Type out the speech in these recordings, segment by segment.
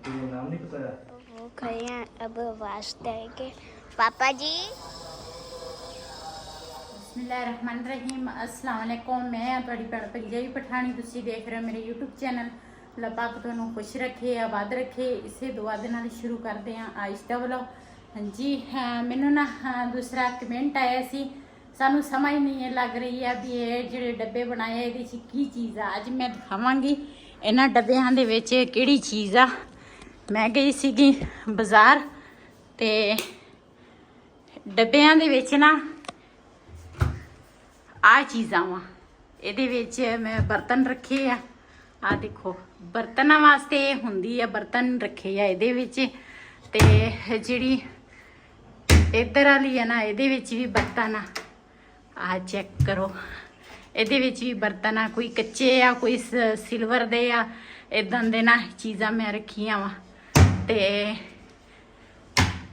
तुझे नाम नहीं पता है? वो खड़े हैं अब आवाज देंगे पापा जी। बिस्मिल्लाहिर्रहमानिर्रहीम। अस्सलाम वालेकुम। मैं ਤੁਹਾਡੀ ਭੈਣ पंजाबी पठानी, ਤੁਸੀਂ ਦੇਖ ਰਹੇ ਹੋ ਮੇਰੇ YouTube ਚੈਨਲ। ਅੱਲਾਹ ਪਾਕ ਤੁਹਾਨੂੰ ਖੁਸ਼ ਰੱਖੇ, ਆਬਾਦ ਰੱਖੇ। ਇਸੇ ਦੁਆ ਦੇ ਨਾਲ ਸ਼ੁਰੂ ਕਰਦੇ ਹਾਂ ਅੱਜ ਦਾ ਵਲੌਗ। ਹਾਂਜੀ, ਮੈਨੂੰ ਨਾ ਦੂਸਰਾ ਕਮੈਂਟ ਆਇਆ ਸੀ, ਸਾਨੂੰ ਸਮਝ ਨਹੀਂ ਲੱਗ ਰਹੀ ਹੈ ਵੀ ਇਹ ਜਿਹੜੇ ਡੱਬੇ ਬਣਾਏ ਇਹਦੇ 'ਚ ਕੀ ਚੀਜ਼ ਆ। ਅੱਜ ਮੈਂ ਦਿਖਾਵਾਂਗੀ ਇਹਨਾਂ ਡੱਬਿਆਂ ਦੇ ਵਿੱਚ ਕਿਹੜੀ ਚੀਜ਼ ਆ। ਮੈਂ ਗਈ ਸੀਗੀ ਬਾਜ਼ਾਰ ਤੇ ਡੱਬਿਆਂ ਦੇ ਵਿੱਚ ਨਾ ਆ ਚੀਜ਼ਾਂ ਵਾ। ਇਹਦੇ ਵਿੱਚ ਮੈਂ ਬਰਤਨ ਰੱਖੇ ਆ ਦੇਖੋ, ਬਰਤਨਾਂ ਵਾਸਤੇ ਹੁੰਦੀ ਆ, ਬਰਤਨ ਰੱਖੇ ਆ ਇਹਦੇ ਵਿੱਚ। ਤੇ ਜਿਹੜੀ ਇੱਧਰ ਵਾਲੀ ਆ ਨਾ, ਇਹਦੇ ਵਿੱਚ ਵੀ ਬਰਤਨ ਆ ਚੈੱਕ ਕਰੋ। ਇਹਦੇ ਵਿੱਚ ਵੀ ਬਰਤਨ ਆ, ਕੋਈ ਕੱਚੇ ਆ, ਕੋਈ ਸਿਲਵਰ ਦੇ ਆ, ਇਦਾਂ ਦੇ ਨਾ ਚੀਜ਼ਾਂ ਮੈਂ ਰੱਖੀਆਂ ਵਾ। ਤੇ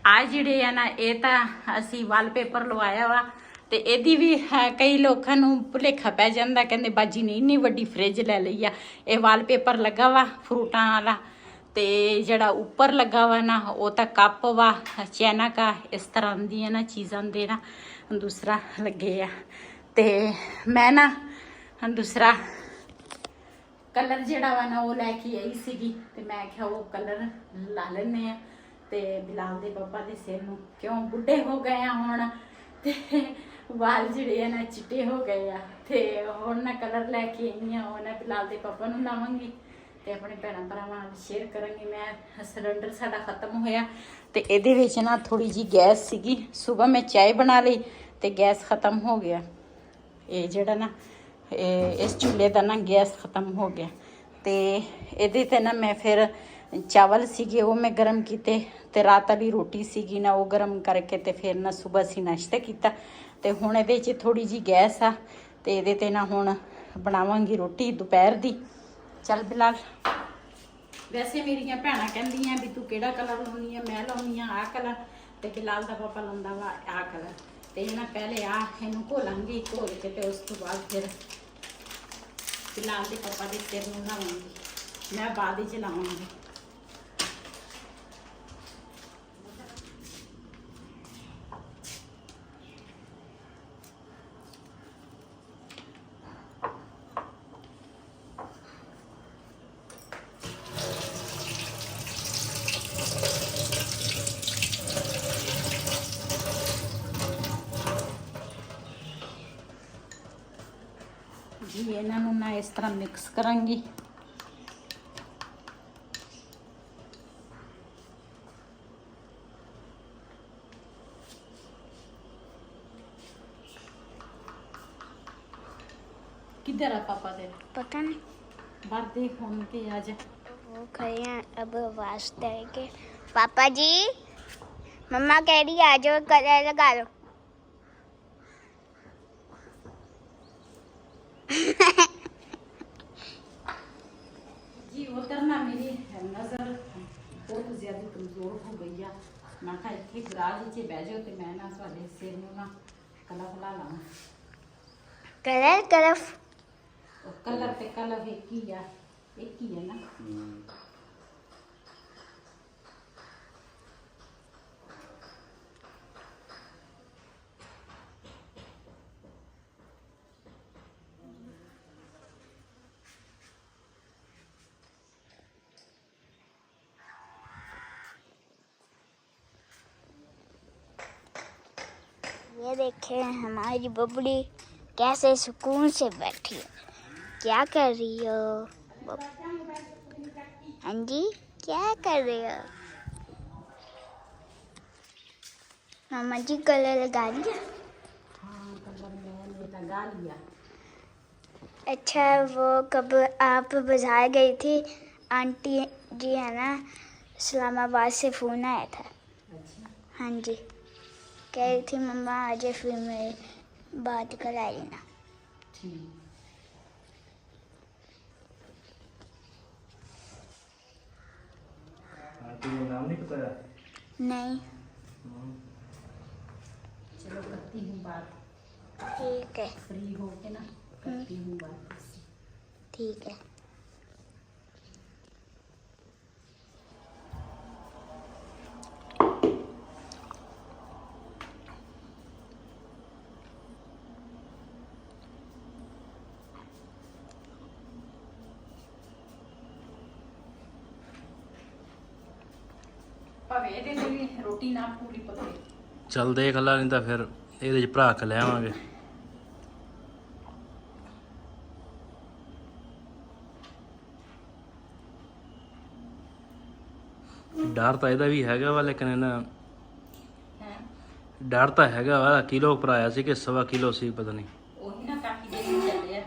ਆ ਜਿਹੜੇ ਆ ਨਾ, ਇਹ ਤਾਂ ਅਸੀਂ ਵਾਲਪੇਪਰ ਲਵਾਇਆ ਵਾ। ਤੇ ਇਹਦੀ ਵੀ ਕਈ ਲੋਕਾਂ ਨੂੰ ਭੁਲੇਖਾ ਪੈ ਜਾਂਦਾ, ਕਹਿੰਦੇ ਬਾਜੀ ਨੇ ਇੰਨੀ ਵੱਡੀ ਫ੍ਰਿਜ ਲੈ ਲਈ ਆ। ਇਹ ਵਾਲਪੇਪਰ ਲੱਗਾ ਵਾ ਫਰੂਟਾਂ ਵਾਲਾ, ਤੇ ਜਿਹੜਾ ਉੱਪਰ ਲੱਗਾ ਵਾ ਨਾ ਉਹ ਤਾਂ ਕੱਪ ਵਾ, ਚੈਨਕ ਆ, ਇਸ ਤਰ੍ਹਾਂ ਦੀਆਂ ਨਾ ਚੀਜ਼ਾਂ ਦੇ ਨਾ ਦੂਸਰਾ ਲੱਗੇ ਆ। ਤੇ ਮੈਂ ਨਾ ਦੂਸਰਾ ਕਲਰ ਜਿਹੜਾ ਵਾ ਨਾ ਉਹ ਲੈ ਕੇ ਆਈ ਸੀਗੀ, ਤੇ ਮੈਂ ਕਿਹਾ ਉਹ ਕਲਰ ਲਾ ਲੈਂਦੇ ਆ। ਤੇ ਬਿਲਾਲ ਦੇ ਪਾਪਾ ਦੇ ਸਿਰ ਨੂੰ, ਕਿਉਂ ਬੁੱਢੇ ਹੋ ਗਏ ਆ ਹੁਣ, ਤੇ ਵਾਲ ਜਿਹੜੇ ਆ ਨਾ ਚਿੱਟੇ ਹੋ ਗਏ ਆ। ਤੇ ਹੁਣ ਨਾ ਕਲਰ ਲੈ ਕੇ ਆਈ ਆ, ਉਹ ਨਾ ਬਿਲਾਲ ਦੇ ਪਾਪਾ ਨੂੰ ਲਾਵਾਂਗੀ ਤੇ ਆਪਣੇ ਭੈਣਾਂ ਭਰਾਵਾਂ ਨਾਲ ਸ਼ੇਅਰ ਕਰਾਂਗੀ। ਮੈਂ ਸਿਲੰਡਰ ਸਾਡਾ ਖਤਮ ਹੋਇਆ ਤੇ ਇਹਦੇ ਵਿੱਚ ਨਾ ਥੋੜੀ ਜੀ ਗੈਸ ਸੀਗੀ। ਸਵੇਰ ਮੈਂ ਚਾਹ ਬਣਾ ਲਈ ਤੇ ਗੈਸ ਖਤਮ ਹੋ ਗਿਆ। ਇਹ ਜਿਹੜਾ ਨਾ ਇਸ ਚੁੱਲ੍ਹੇ ਦਾ ਨਾ ਗੈਸ ਖਤਮ ਹੋ ਗਿਆ। ਤੇ ਇਹਦੇ ਤੇ ਨਾ ਮੈਂ ਫਿਰ ਚਾਵਲ ਸੀਗੇ ਉਹ ਮੈਂ ਗਰਮ ਕੀਤੇ, ਤੇ ਰਾਤ ਵਾਲੀ ਰੋਟੀ ਸੀਗੀ ਨਾ ਉਹ ਗਰਮ ਕਰਕੇ ਤੇ ਫਿਰ ਨਾ ਸਵੇਰ ਅਸੀਂ ਨਾਸ਼ਤਾ ਕੀਤਾ। ਤੇ ਹੁਣ ਇਹਦੇ 'ਚ ਥੋੜੀ ਜੀ ਗੈਸ ਆ ਤੇ ਇਹਦੇ ਤੇ ਨਾ ਹੁਣ ਬਣਾਵਾਂਗੀ ਰੋਟੀ ਦੁਪਹਿਰ ਦੀ। ਚੱਲ ਬਿਲਾਲ, ਵੈਸੇ ਮੇਰੀਆਂ ਭੈਣਾਂ ਕਹਿੰਦੀਆਂ ਵੀ ਤੂੰ ਕਿਹੜਾ ਕਲਰ ਲਾਉਣੀ ਆ, ਮੈਂ ਲਾਉਣੀ ਆ ਆਹ ਕਲਰ, ਤੇ ਬਿਲਾਲ ਦਾ ਪਾਪਾ ਲਾਉਂਦਾ ਵਾ ਆਹ ਕਲਰ। ਤੇ ਨਾ ਪਹਿਲੇ ਇਹਨੂੰ ਘੋਲਾਂਗੀ, ਘੋਲ ਕੇ ਤੇ ਉਸ ਤੋਂ ਬਾਅਦ ਫਿਰ ਬਿਲਾਲ ਦੇ ਪਾਪਾ ਦੇ ਸਿਰ ਨੂੰ ਲਾਵਾਂਗੀ, ਮੈਂ ਬਾਅਦ ਵਿੱਚ ਲਾਵਾਂਗੀ। ਜੀ ਇਹਨਾਂ ਨੂੰ ਨਾ ਇਸ ਤਰ੍ਹਾਂ ਮਿਕਸ ਕਰਾਂਗੀ। किधर है पापा दे? पता नहीं, बाहर देख हम के आ जा। वो खड़े हैं अब आवाज देंगे पापा जी। मम्मा कह रही आ जाओ कलर लगा लो। जी उधर ना मेरी नज़र बहुत ज़्यादा कमज़ोर हो गई है। मैं कहा इतने गराज नीचे बह जाओ तो मैं ना थोड़े सिर में ना कलर ला लाऊं। कलर कलर कलर पे कलर एक ही है ना। ये देखे हमारी बबली कैसे सुकून से बैठी है। क्या कर रही हो? हाँ जी, क्या कर रही हो? मामा जी कलर लगा लिया? हाँ कलर मैंने लगा लिया। अच्छा, वो कब आप बाजार गई थी, आंटी जी है ना इस्लामाबाद से फ़ोन आया था। अच्छा। हाँ जी, कह रही थी मम्मा आज फिर मेरी बात करा लेना। ठीक। तुझे नाम नहीं पता है? नहीं। चलो करती हूँ बात, ठीक है। फ्री हो के ना करती हूँ बात। ठीक है। ਭਾਵੇਂ ਇਹਦੇ ਤੇ ਵੀ ਰੋਟੀ ਨਾ ਪੂਰੀ ਪੱਕੇ। ਚੱਲ ਦੇਖ ਲਾ, ਨਹੀਂ ਤਾਂ ਫਿਰ ਇਹਦੇ 'ਚ ਭਰਾ ਕੇ ਲੈ ਆਵਾਂਗੇ। ਡਰ ਤਾਂ ਇਹਦਾ ਵੀ ਹੈਗਾ ਵਾ, ਲੇਕਿਨ ਇਹਨਾਂ ਡਰ ਤਾਂ ਹੈਗਾ ਵਾ। ਕਿਲੋ ਭਰਾਇਆ ਸੀ ਕਿ 1.25 ਕਿਲੋ ਸੀ, ਪਤਾ ਨਹੀਂ। ਉਹੀ ਨਾ ਕਾਕੀ ਦੇ ਨੂੰ ਚੱਲੇ ਆ।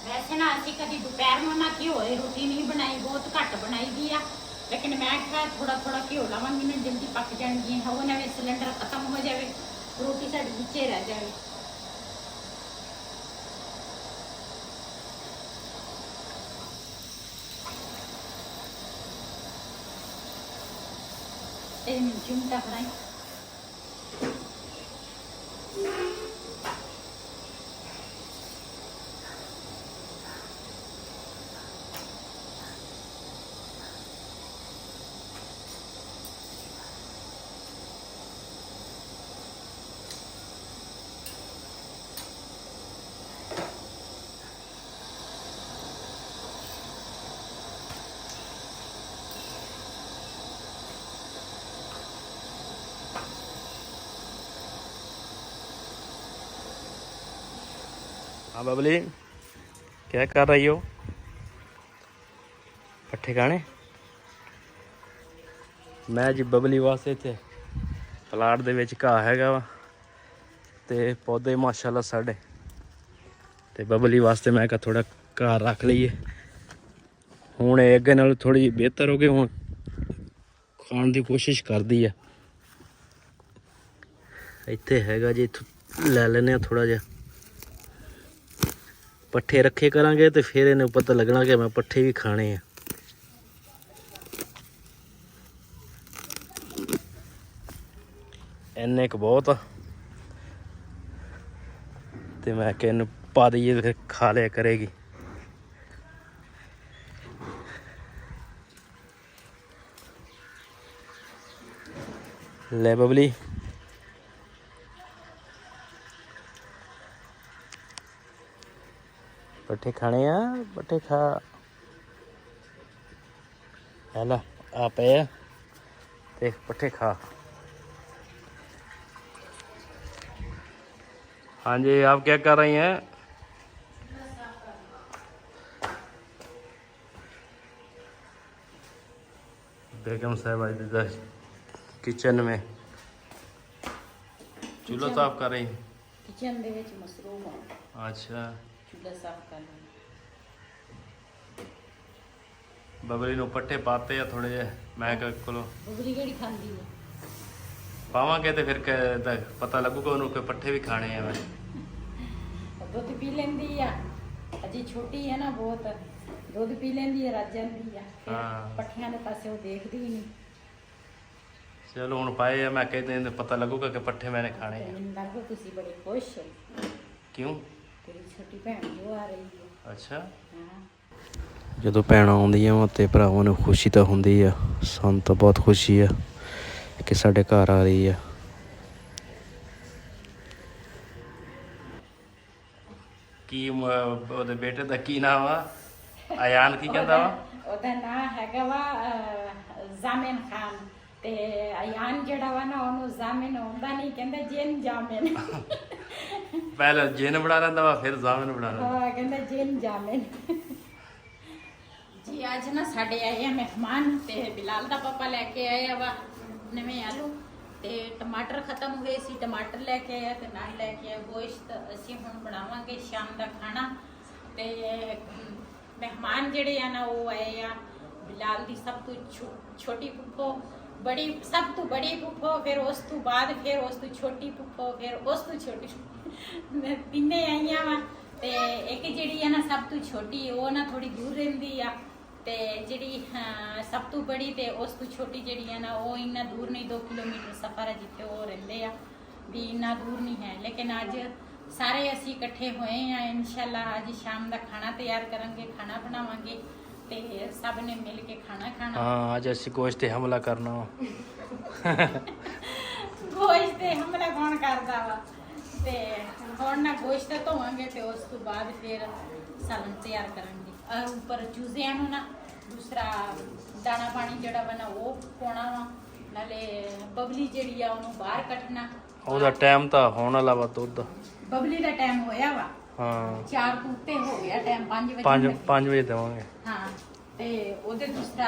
ਵੈਸੇ ਨਾ ਅਸੀਂ ਕਦੀ ਦੁਪਹਿਰ ਨੂੰ ਨਾ ਘਿਓ ਦੀ ਰੋਟੀ ਨਹੀਂ ਬਣਾਈ, ਬਹੁਤ ਘੱਟ ਬਣਾਈ ਦੀ ਆ। ਲੇਕਿਨ ਮੈਂ ਕਿਹਾ ਥੋੜਾ ਥੋੜਾ ਘਿਓ ਲਾਵਾਂਗੀ ਨਾ, ਜਲਦੀ ਪੱਕ ਜਾਣਗੀਆਂ। ਉਹ ਨਵੇਂ ਸਿਲੰਡਰ ਖਤਮ ਹੋ ਜਾਵੇ, ਰੋਟੀ ਸਾਡੀ ਵਿੱਚੇ ਰਹਿ ਜਾਵੇ। ਇਹ ਮੈਨੂੰ ਚਿਮਟਾ ਫੜਾਈ। हाँ बबली, क्या कर रही हो? पट्ठे खाने? मैं जी बबली वास्ते इत्थे प्लाट दे विच घाह हैगा वा ते पौधे माशाल्लाह साढ़े, ते बबली वास्ते मैं कहा थोड़ा घाह रख लीए। हुण अगे नाल थोड़ी बेहतर हो गई, हुण खाण दी कोशिश करदी है। इत्थे हैगा जी, लै लैने थोड़ा जिहा पट्ठे रखे करांगे तो फिर इन्हें पता लगना कि मैं पट्ठे भी खाने हैं। इन्ने क बहुत तो मैं कि इन्हें पा दईए, फिर खा लिया करेगी। ले बबली, पट्ठे खाने आ, पट्ठे खा। हेला आ पे देख, पट्ठे खा। हाँ जी, आप क्या कर रही हैं? बेगम साहब आज किचन में चूल्हा साफ कर रही हैं। किचन दे विच मसरूफ हां। अच्छा, चूल्हा साफ कर लूँ। बबली नूं पट्ठे पाते आ थोड़े जे, मैं कोलो बबली केड़ी खांदी है? पावांगे तो फिर पता लगूगा उन्होंने कि पट्ठे भी खाने हैं। मैं दुध पी लेंदी आ, अजी छोटी है ना बहुत, दुध पी लेंदी है, रज जांदी है। हाँ। पट्ठियां दे पासे वो देखदी ही नहीं। चलो हुण पाए आ, मैं कहते पता लगूगा कि पट्ठे मैंने खाने हैं। मैनूं लगदा तुसीं बड़े खुश हो। क्यों? तेरी छोटी भैन जो आ रही है। अच्छा, हाँ। ਜਦੋਂ ਭੈਣਾਂ ਆਉਂਦੀਆਂ ਵਾ ਤੇ ਭਰਾਵਾਂ ਨੂੰ ਖੁਸ਼ੀ ਤਾਂ ਹੁੰਦੀ ਆ। ਸਾਨੂੰ ਤਾਂ ਬਹੁਤ ਖੁਸ਼ੀ ਆ ਕਿ ਸਾਡੇ ਘਰ ਆ ਰਹੀ ਆ। ਕੀ ਉਹਦੇ ਬੇਟੇ ਦਾ ਕੀ ਨਾਮ ਆ? ਆਯਾਨ ਕੀ ਕਹਿੰਦਾ ਵਾ? ਉਹਦਾ ਨਾਂ ਹੈਗਾ ਵਾ ਜ਼ਾਮਿਨ ਖਾਨ ਤੇ ਅਯਾਨ ਜਿਹੜਾ ਵਾ ਨਾ ਉਹਨੂੰ ਜ਼ਾਮਿਨ ਆਉਂਦਾ ਨਹੀਂ, ਕਹਿੰਦਾ ਜਿਨ ਜਾਮਿਨ। ਪਹਿਲਾਂ ਜਿਨ ਬਣਾ ਲੈਂਦਾ ਵਾ, ਫਿਰ ਜ਼ਾਮਨ ਬਣਾ ਲੈਂਦਾ। ਹਾਂ ਕਹਿੰਦਾ ਜਿਨ ਜਾਮਿਨ। ਜੀ ਅੱਜ ਨਾ ਸਾਡੇ ਆਏ ਆ ਮਹਿਮਾਨ ਤੇ ਬਿਲਾਲ ਦਾ ਪਾਪਾ ਲੈ ਕੇ ਆਇਆ ਵਾ ਨਵੇਂ ਆਲੂ ਤੇ ਟਮਾਟਰ ਖਤਮ ਹੋਏ ਸੀ, ਟਮਾਟਰ ਲੈ ਕੇ ਆਇਆ ਤੇ ਨਾਲ ਲੈ ਕੇ ਆਇਆ ਗੋਸ਼ਤ। ਅਸੀਂ ਹੁਣ ਬਣਾਵਾਂਗੇ ਸ਼ਾਮ ਦਾ ਖਾਣਾ ਤੇ ਮਹਿਮਾਨ ਜਿਹੜੇ ਆ ਨਾ ਉਹ ਆਏ ਆ ਬਿਲਾਲ ਦੀ ਸਭ ਤੋਂ ਛੋਟੀ ਫੁੱਫੋ, ਬੜੀ ਸਭ ਤੋਂ ਬੜੀ ਫੁੱਫੋ, ਫਿਰ ਉਸ ਤੋਂ ਬਾਅਦ ਫਿਰ ਉਸ ਤੋਂ ਛੋਟੀ ਫੁੱਫੋ, ਫਿਰ ਉਸ ਤੋਂ ਛੋਟੀ ਤਿੰਨੇ ਆਈਆਂ ਵਾ ਤੇ ਇੱਕ ਜਿਹੜੀ ਆ ਨਾ ਸਭ ਤੋਂ ਛੋਟੀ ਉਹ ਨਾ ਥੋੜੀ ਦੂਰ ਰਹਿੰਦੀ ਆ ਤੇ ਜਿਹੜੀ ਸਭ ਤੋਂ ਬੜੀ ਤੇ ਉਸ ਤੋਂ ਛੋਟੀ ਜਿਹੜੀ ਆ ਨਾ ਉਹ ਇੰਨਾ ਦੂਰ ਨਹੀਂ, 2 ਕਿਲੋਮੀਟਰ ਸਫ਼ਰ ਹੈ ਜਿੱਥੇ ਉਹ ਰਹਿੰਦੇ ਆ, ਵੀ ਇੰਨਾ ਦੂਰ ਨਹੀਂ ਹੈ। ਲੇਕਿਨ ਅੱਜ ਸਾਰੇ ਅਸੀਂ ਇਕੱਠੇ ਹੋਏ ਆ, ਇਨਸ਼ਾਅੱਲਾ ਅੱਜ ਸ਼ਾਮ ਦਾ ਖਾਣਾ ਤਿਆਰ ਕਰਾਂਗੇ, ਖਾਣਾ ਬਣਾਵਾਂਗੇ ਤੇ ਸਭ ਨੇ ਮਿਲ ਕੇ ਖਾਣਾ ਖਾਣਾ। ਹਾਂ ਅੱਜ ਅਸੀਂ ਗੋਸ਼ਤ ਤੇ ਹਮਲਾ ਕਰਨਾ ਵਾ। ਗੋਸ਼ਤ ਤੇ ਹਮਲਾ ਕੌਣ ਕਰਦਾ ਵਾ? ਤੇ ਹੁਣ ਨਾ ਗੋਸ਼ਤ ਧੋਵਾਂਗੇ ਤੇ ਉਸ ਤੋਂ ਬਾਅਦ ਫਿਰ ਸਾਲਨ ਤਿਆਰ ਕਰਾਂਗੇ। ਉੱਪਰ ਚੂਜ਼ਿਆਂ ਨੂੰ ਨਾ ਦੂਸਰਾ ਦਾਣਾ ਪਾਣੀ ਜਿਹੜਾ ਵਾ ਨਾ ਉਹ ਪਾਉਣਾ ਵਾ, ਨਾਲੇ ਬਬਲੀ ਜਿਹੜੀ ਆ ਉਹਨੂੰ ਬਾਹਰ ਕੱਢਣਾ। ਉਹਦਾ ਟਾਈਮ ਤਾਂ ਹੋਣ ਵਾਲਾ ਵਾ ਦੁੱਧ। ਬਬਲੀ ਦਾ ਟਾਈਮ ਹੋਇਆ ਵਾ, ਹਾਂ 4 ਤੋਂ ਉੱਤੇ ਹੋ ਗਿਆ ਟਾਈਮ, 5 ਵਜੇ 5 ਵਜੇ ਦੇਵਾਂਗੇ। ਹਾਂ ਤੇ ਉਹਦੇ ਦੂਸਰਾ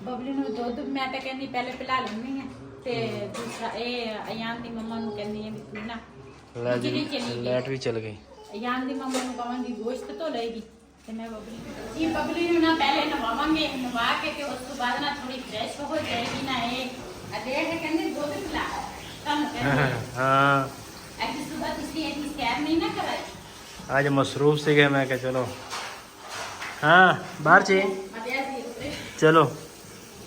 ਬਬਲੀ ਨੂੰ ਦੁੱਧ ਮੈਂ ਤਾਂ ਕਹਿੰਦੀ ਪਹਿਲੇ ਪਿਲਾ ਲੈਂਦੀ ਆ ਤੇ ਦੂਸਰਾ ਇਹ ਅਯਾਨ ਦੀ ਮੰਮਾ ਨੂੰ ਕਹਿੰਦੀ ਆ ਵੀ ਤੂੰ ਨਾ ਲਾਈਟ ਵੀ ਚਲ ਗਈ। ਅਯਾਨ ਦੀ ਮੰਮਾ ਨੂੰ ਕਹਾਂਗੀ ਗੋਸ਼ਤ ਧੋ ਲਏਗੀ ਤੇ ਮੈਂ ਬਬਲੀ ਬਬਲੀ ਨੂੰ ਨਾ ਪਹਿਲੇ ਨਵਾਵਾਂਗੇ, ਨਵਾ ਕੇ ਤੇ ਉਸ ਤੋਂ ਬਾਅਦ ਨਾ ਥੋੜੀ ਫਰੈਸ਼ ਹੋ ਜਾਏਗੀ ਨਾ। ਇਹ ਅਦੇ ਕਹਿੰਦੇ ਦੁੱਧ ਪਿਲਾ ਤੁਹਾਨੂੰ ਕਹਿੰਦੇ ਹਾਂ ਅੱਜ ਸਵੇਰ ਤੁਸੀਂ ਇਹਦੀ ਸੈਰ ਨਹੀਂ ਨਾ ਕਰਾਈ? ਅੱਜ ਮਸਰੂਫ ਸੀਗੇ, ਮੈਂ ਕਿਹਾ ਚਲੋ ਹਾਂ ਬਾਹਰ ਚ ਮਤਿਆ ਸੀ ਚਲੋ।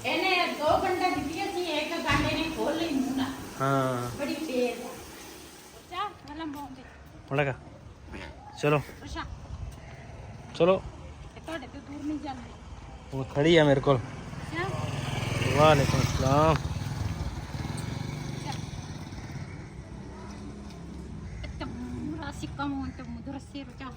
ਇਹਨੇ 2 ਘੰਟਾ ਦਿੱਤੀਆਂ ਸੀ, ਇੱਕ ਘੰਟੇ ਨੇ ਖੋਲ ਲਈ ਮੂੰਹ ਨਾ। ਹਾਂ ਬੜੀ ਤੇਜ਼ ਹੈ। ਚਾ ਮਲਮ ਬੋਂਦੇ ਪੜੇਗਾ ਚਲੋ ਉਸ਼ਾ ਚਲੋ। ਇਹ ਤੁਹਾਡੇ ਤੋਂ ਦੂਰ ਨਹੀਂ ਜਾਂਦੇ। ਉਹ ਖੜੀ ਆ ਮੇਰੇ ਕੋਲ। ਚਾ ਵਾਲੇਕੁਮ अस्सलाम। Rasika mo untuk mudrasir ka.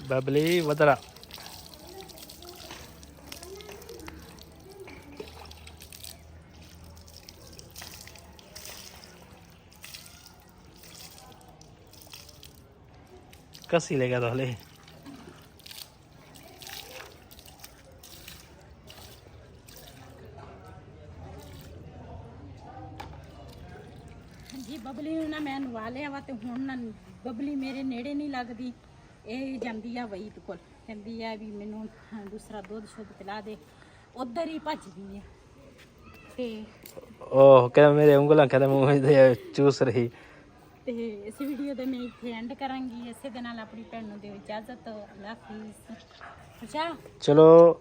Babli वदरा कसी लेगा तो हले ਜੀ ਬਬਲੀ ਨੂੰ ਨਾ ਮੈਂ ਨਵਾ ਲਿਆ ਵਾ ਤੇ ਹੁਣ ਨਾ ਬਬਲੀ ਮੇਰੇ ਨੇੜੇ ਨਹੀਂ ਲੱਗਦੀ। ਇਹ ਜਾਂਦੀ ਆ ਵਈਦ ਕੋਲ, ਕਹਿੰਦੀ ਆ ਵੀ ਮੈਨੂੰ ਦੂਸਰਾ ਦੁੱਧ ਸ਼ੁੱਧ ਪਿਲਾ ਦੇ, ਉਧਰ ਹੀ ਭੱਜਦੀ ਆ। ਤੇ ओह क्या मेरे ਉਂਗਲਾਂ ਕਹਿੰਦਾ ਮੂੰਹ ਦੇ ਚੂਸ ਰਹੀ। ਤੇ ਇਸ ਵੀਡੀਓ ਦੇ ਮੈਂ ਇੱਥੇ ਐਂਡ ਕਰਾਂਗੀ। ਇਸੇ ਦੇ ਨਾਲ ਆਪਣੀ ਭੈਣ ਨੂੰ ਦਿਓ ਇਜਾਜ਼ਤ। ਅੱਲਾਹ ਹਾਫਿਜ਼। ਅੱਛਾ ਚਲੋ